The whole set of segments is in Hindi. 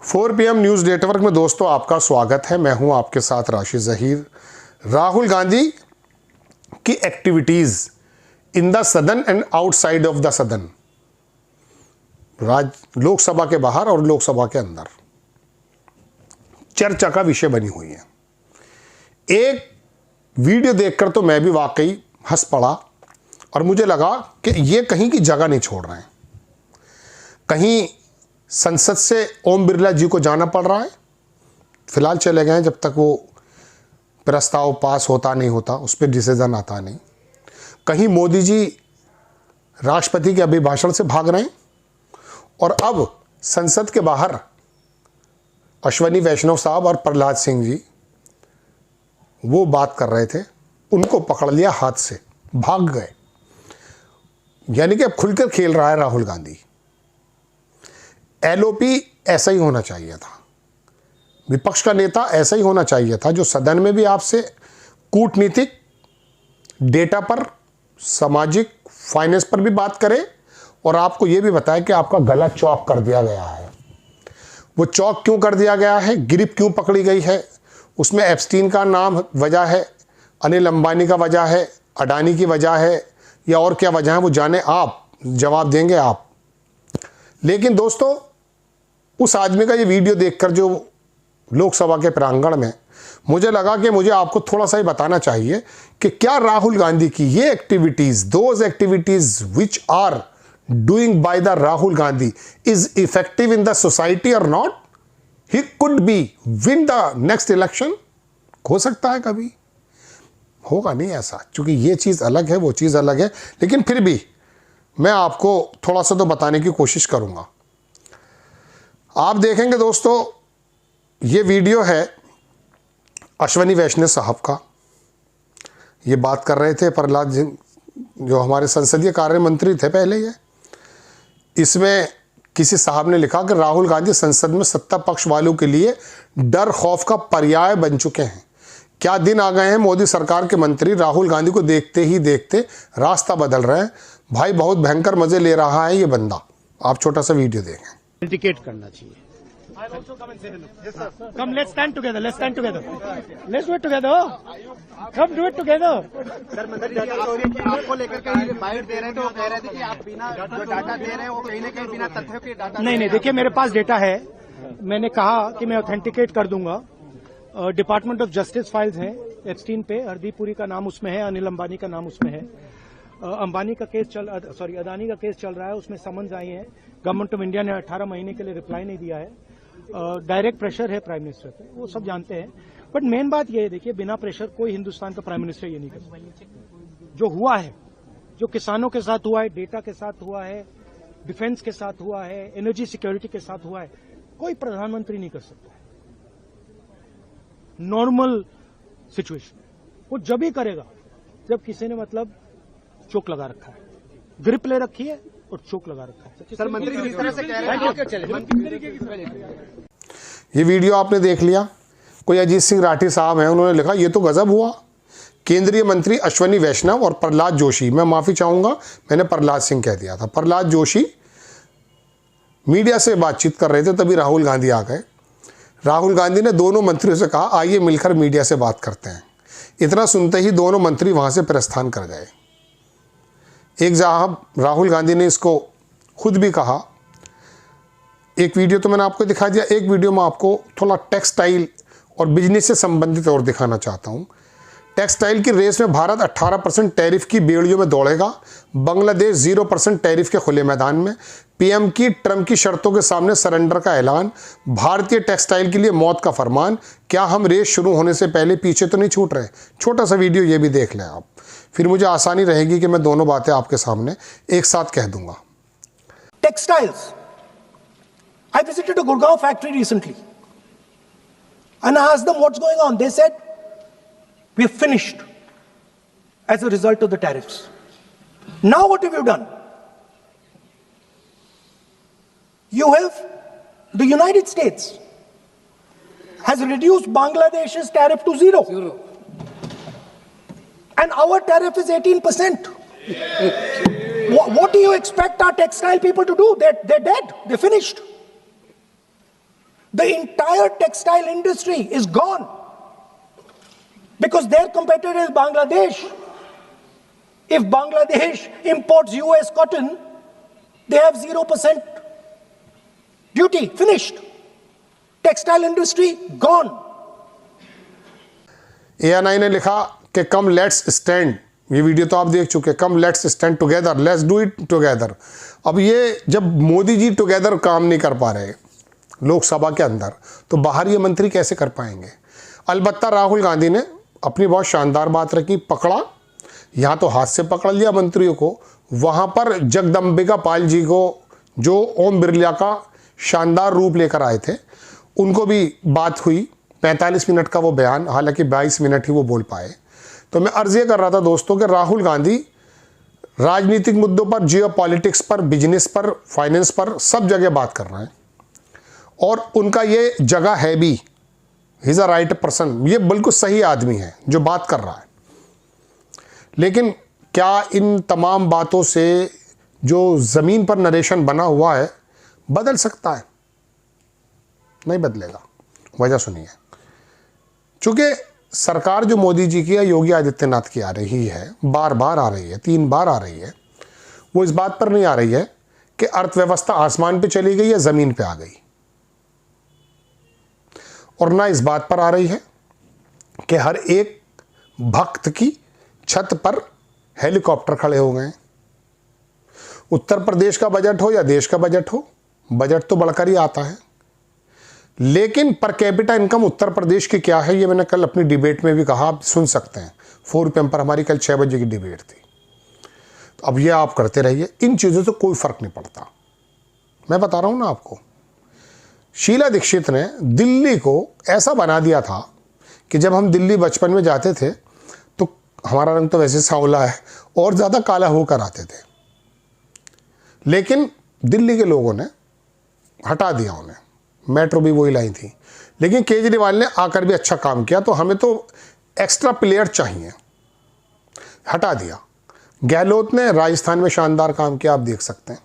4 PM न्यूज़ नेटवर्क में दोस्तों आपका स्वागत है। मैं हूं आपके साथ राशिद ज़हीर। राहुल गांधी की एक्टिविटीज़ इन द सदन एंड आउटसाइड ऑफ द सदन, लोकसभा के बाहर और लोकसभा के अंदर चर्चा का विषय बनी हुई है। एक वीडियो देखकर तो मैं भी वाकई हंस पड़ा और मुझे लगा कि ये कहीं की जगह नहीं छोड़ रहे हैं। कहीं संसद से ओम बिरला जी को जाना पड़ रहा है, फिलहाल चले गए जब तक वो प्रस्ताव पास होता नहीं होता, उस पर डिसीजन आता नहीं। कहीं मोदी जी राष्ट्रपति के अभिभाषण से भाग रहे हैं और अब संसद के बाहर अश्वनी वैष्णव साहब और प्रहलाद सिंह जी वो बात कर रहे थे, उनको पकड़ लिया हाथ से, भाग गए। यानी कि अब खुलकर खेल रहा है राहुल गांधी। एलओपी ऐसा ही होना चाहिए था, विपक्ष का नेता ऐसा ही होना चाहिए था, जो सदन में भी आपसे कूटनीतिक, डेटा पर, सामाजिक, फाइनेंस पर भी बात करे और आपको यह भी बताए कि आपका गला चौक कर दिया गया है। वो चौक क्यों कर दिया गया है, गिरिप क्यों पकड़ी गई है, उसमें एप्स्टीन का नाम वजह है, अनिल अंबानी का वजह है, अडानी की वजह है या और क्या वजह है, वो जाने आप, जवाब देंगे आप। लेकिन दोस्तों, उस आदमी का ये वीडियो देखकर जो लोकसभा के प्रांगण में, मुझे लगा कि मुझे आपको थोड़ा सा ही बताना चाहिए कि क्या राहुल गांधी की ये activities, those activities which are doing by the Rahul Gandhi is effective in the society और not. He could be win the next election. हो सकता है, कभी होगा नहीं ऐसा, क्योंकि ये चीज अलग है, वो चीज अलग है। लेकिन फिर भी मैं आपको थोड़ा सा तो बताने की कोशिश करूंगा। आप देखेंगे दोस्तों, ये वीडियो है अश्वनी वैष्णव साहब का। ये बात कर रहे थे प्रहलाद सिंह, जो हमारे संसदीय कार्य मंत्री थे पहले। ये इसमें किसी साहब ने लिखा कि राहुल गांधी संसद में सत्ता पक्ष वालों के लिए डर खौफ का पर्याय बन चुके हैं। क्या दिन आ गए हैं, मोदी सरकार के मंत्री राहुल गांधी को देखते ही देखते रास्ता बदल रहे हैं। भाई, बहुत भयंकर मजे ले रहा है ये बंदा। आप छोटा सा वीडियो देखें। इंडिकेट करना चाहिए। Come, let's stand together. Let's stand together. Let's do it together. Come, do it together. Sir, मतलब आपको लेकर कहीं बाइट दे रहे थे, वो कह रहे थे कि आप बिना जो डाटा दे रहे हैं वो कहीं न कहीं बिना तथ्यों के डाटा। नहीं, देखिए मेरे पास डेटा है। मैंने कहा कि मैं ऑथेंटिकेट कर दूंगा। डिपार्टमेंट ऑफ जस्टिस फाइल्स हैं एप्स्टीन पे, हरदीप पुरी का नाम उसमें है, अनिल अंबानी का नाम उसमें है। अंबानी का केस अदानी का केस चल रहा है, उसमें समन्स आई है। गवर्नमेंट ऑफ इंडिया ने 18 महीने के लिए रिप्लाई नहीं दिया है। डायरेक्ट प्रेशर है प्राइम मिनिस्टर पे, वो सब जानते हैं। बट मेन बात ये है, देखिए, बिना प्रेशर कोई हिंदुस्तान का प्राइम मिनिस्टर ये नहीं कर सकता। जो हुआ है, जो किसानों के साथ हुआ है, डेटा के साथ हुआ है, डिफेंस के साथ हुआ है, एनर्जी सिक्योरिटी के साथ हुआ है, कोई प्रधानमंत्री नहीं कर सकता है। नॉर्मल सिचुएशन वो जब ही करेगा जब किसी ने मतलब चोक लगा रखा है, ग्रिप ले रखी है और चोक लगा रखा है। सर, मंत्री जिस तरह से कह रहे हैं, ये वीडियो आपने देख लिया। कोई अजीत सिंह राठी साहब हैं, उन्होंने लिखा ये तो गजब हुआ। केंद्रीय मंत्री अश्वनी वैष्णव और प्रहलाद जोशी, मैं माफी चाहूंगा, मैंने प्रहलाद सिंह कह दिया था, प्रहलाद जोशी मीडिया से बातचीत कर रहे थे, तभी राहुल गांधी आ गए। राहुल गांधी ने दोनों मंत्रियों से कहा आइए मिलकर मीडिया से बात करते हैं। इतना सुनते ही दोनों मंत्री वहां से प्रस्थान कर गए। एक जहां राहुल गांधी ने इसको खुद भी कहा, एक वीडियो तो मैंने आपको दिखा दिया, एक वीडियो में आपको थोड़ा टेक्सटाइल और बिजनेस से संबंधित और दिखाना चाहता हूं। टेक्सटाइल की रेस में भारत 18% टैरिफ की बेड़ियों में दौड़ेगा, बांग्लादेश 0% टैरिफ के खुले मैदान में, पीएम की ट्रंप की शर्तों के सामने सरेंडर का ऐलान, भारतीय टेक्सटाइल के लिए मौत का फरमान। क्या हम रेस शुरू होने से पहले पीछे तो नहीं छूट रहे? छोटा सा वीडियो ये भी देख लें आप, फिर मुझे आसानी रहेगी कि मैं दोनों बातें आपके सामने एक साथ कह दूंगा। Textiles, I visited a Gurgaon factory recently and I asked them what's going on. They said, we have finished as a result of the tariffs. Now what have you done? You have, the United States has reduced Bangladesh's tariff to zero. And our tariff is 18%. What do you expect our textile people to do? They're dead. They're finished. The entire textile industry is gone because their competitor is Bangladesh. If Bangladesh imports US cotton, they have 0% duty. Finished. Textile industry gone. ANI ने लिखा कि कम लेट्स स्टैंड, ये वीडियो तो आप देख चुके, come let's stand together, let's do it together. अब ये जब मोदी जी टुगेदर काम नहीं कर पा रहे लोकसभा के अंदर, तो बाहर ये मंत्री कैसे कर पाएंगे। अलबत्ता राहुल गांधी ने अपनी बहुत शानदार बात रखी, पकड़ा, यहाँ तो हाथ से पकड़ लिया मंत्रियों को, वहाँ पर जगदम्बिका पाल जी को जो ओम बिरला का शानदार रूप लेकर आए थे, उनको भी बात हुई, 45 मिनट का वो बयान, हालांकि 22 मिनट ही वो बोल पाए। तो मैं अर्ज़ ये कर रहा था दोस्तों कि राहुल गांधी राजनीतिक मुद्दों पर, जियो पॉलिटिक्स पर, बिजनेस पर, फाइनेंस पर, सब जगह बात कर रहे हैं और उनका ये जगह है भी, he is a right person, ये बिल्कुल सही आदमी है जो बात कर रहा है। लेकिन क्या इन तमाम बातों से जो ज़मीन पर नरेशन बना हुआ है बदल सकता है? नहीं बदलेगा। वजह सुनिए, चूँकि सरकार जो मोदी जी की या योगी आदित्यनाथ की आ रही है, बार बार आ रही है, 3 बार आ रही है, वो इस बात पर नहीं आ रही है कि अर्थव्यवस्था आसमान पे चली गई या ज़मीन पे आ गई, और ना इस बात पर आ रही है कि हर एक भक्त की छत पर हेलीकॉप्टर खड़े हो गए। उत्तर प्रदेश का बजट हो या देश का बजट हो, बजट तो बढ़कर ही आता है, लेकिन per capita income Uttar Pradesh की क्या है, ये मैंने कल अपनी डिबेट में भी कहा, आप सुन सकते हैं। 4 PM पर हमारी कल 6 बजे की डिबेट थी। तो अब ये आप करते रहिए, इन चीज़ों से कोई फ़र्क नहीं पड़ता। मैं बता रहा हूँ ना आपको, शीला दीक्षित ने दिल्ली को ऐसा बना दिया था कि जब हम दिल्ली बचपन में जाते थे तो हमारा रंग तो वैसे सांवला है और ज़्यादा काला होकर आते थे, लेकिन दिल्ली के लोगों ने हटा दिया उन्हें। मेट्रो भी वही लाई थी, लेकिन केजरीवाल ने आकर भी अच्छा काम किया, तो हमें तो एक्स्ट्रा प्लेयर चाहिए, हटा दिया। गहलोत ने राजस्थान में शानदार काम किया, आप देख सकते हैं।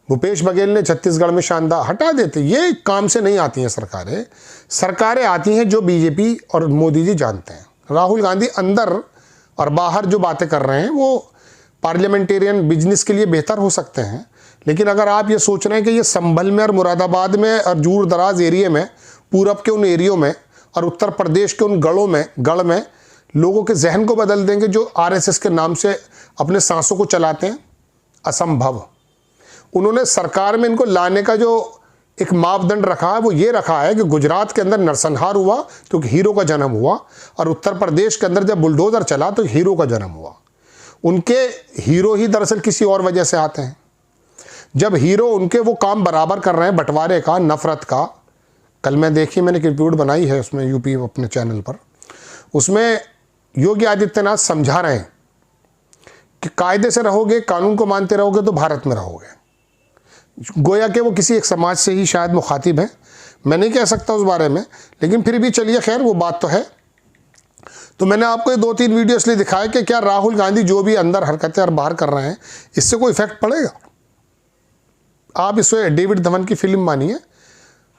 भूपेश बघेल ने छत्तीसगढ़ में शानदार, हटा देते। ये काम से नहीं आती हैं सरकारें, सरकारें आती हैं जो बीजेपी और मोदी जी जानते हैं। राहुल गांधी अंदर और बाहर जो बातें कर रहे हैं वो पार्लियामेंटेरियन बिजनेस के लिए बेहतर हो सकते हैं, लेकिन अगर आप ये सोच रहे हैं कि ये संभल में और मुरादाबाद में और दूर दराज एरिया में, पूरब के उन एरियो में और उत्तर प्रदेश के उन गढ़ में लोगों के जहन को बदल देंगे जो आरएसएस के नाम से अपने सांसों को चलाते हैं, असंभव। उन्होंने सरकार में इनको लाने का जो एक मापदंड रखा है वो ये रखा है कि गुजरात के अंदर नरसंहार हुआ तो हीरो का जन्म हुआ, और उत्तर प्रदेश के अंदर जब बुलडोजर चला तो हीरो का जन्म हुआ। उनके हीरो ही दरअसल किसी और वजह से आते हैं। जब हीरो उनके वो काम बराबर कर रहे हैं, बंटवारे का, नफरत का, कल मैं देखी, मैंने एक रिपोर्ट बनाई है उसमें यूपी अपने चैनल पर, उसमें योगी आदित्यनाथ समझा रहे हैं कि कायदे से रहोगे, कानून को मानते रहोगे तो भारत में रहोगे। गोया कि वो किसी एक समाज से ही शायद मुखातिब हैं, मैं नहीं कह सकता उस बारे में, लेकिन फिर भी चलिए, खैर वो बात तो है। तो मैंने आपको ये 2-3 वीडियो इसलिए दिखाया कि क्या राहुल गांधी जो भी अंदर हरकतें और बाहर कर रहे हैं, इससे कोई इफेक्ट पड़ेगा। आप इसे डेविड धवन की फिल्म मानिए,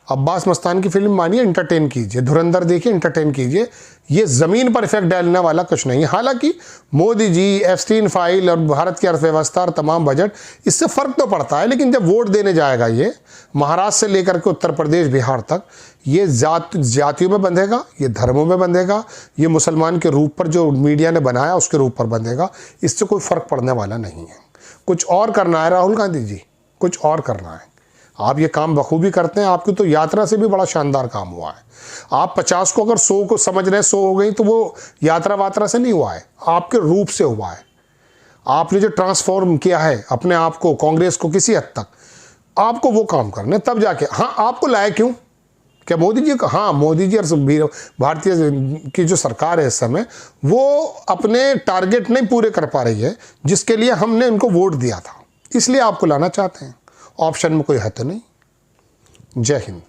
अब्बास मस्तान की फिल्म मानिए, एंटरटेन कीजिए, धुरंधर देखिए, एंटरटेन कीजिए, ये ज़मीन पर इफेक्ट डालने वाला कुछ नहीं है। हालांकि मोदी जी, एप्स्टीन फाइल और भारत की अर्थव्यवस्था और तमाम बजट, इससे फ़र्क तो पड़ता है, लेकिन जब वोट देने जाएगा ये महाराष्ट्र से लेकर के उत्तर प्रदेश, बिहार तक, ये जातियों में बंधेगा, ये धर्मों में बंधेगा, ये मुसलमान के रूप पर जो मीडिया ने बनाया उसके रूप पर बंधेगा। इससे कोई फ़र्क पड़ने वाला नहीं है। कुछ और करना है राहुल गांधी जी, कुछ और करना है। आप ये काम बखूबी करते हैं, आपकी तो यात्रा से भी बड़ा शानदार काम हुआ है। आप 50 को अगर 100 को समझ रहे हैं, 100 हो गई, तो वो यात्रा वात्रा से नहीं हुआ है, आपके रूप से हुआ है। आपने जो ट्रांसफॉर्म किया है अपने आप को, कांग्रेस को, किसी हद तक आपको वो काम करने, तब जाके। हाँ, आपको लाए क्यों? क्या मोदी जी का? हाँ, मोदी जी और भारतीय की जो सरकार है इस समय, वो अपने टारगेट नहीं पूरे कर पा रही है जिसके लिए हमने इनको वोट दिया था, इसलिए आपको लाना चाहते हैं। ऑप्शन में कोई है तो नहीं। जय हिंद।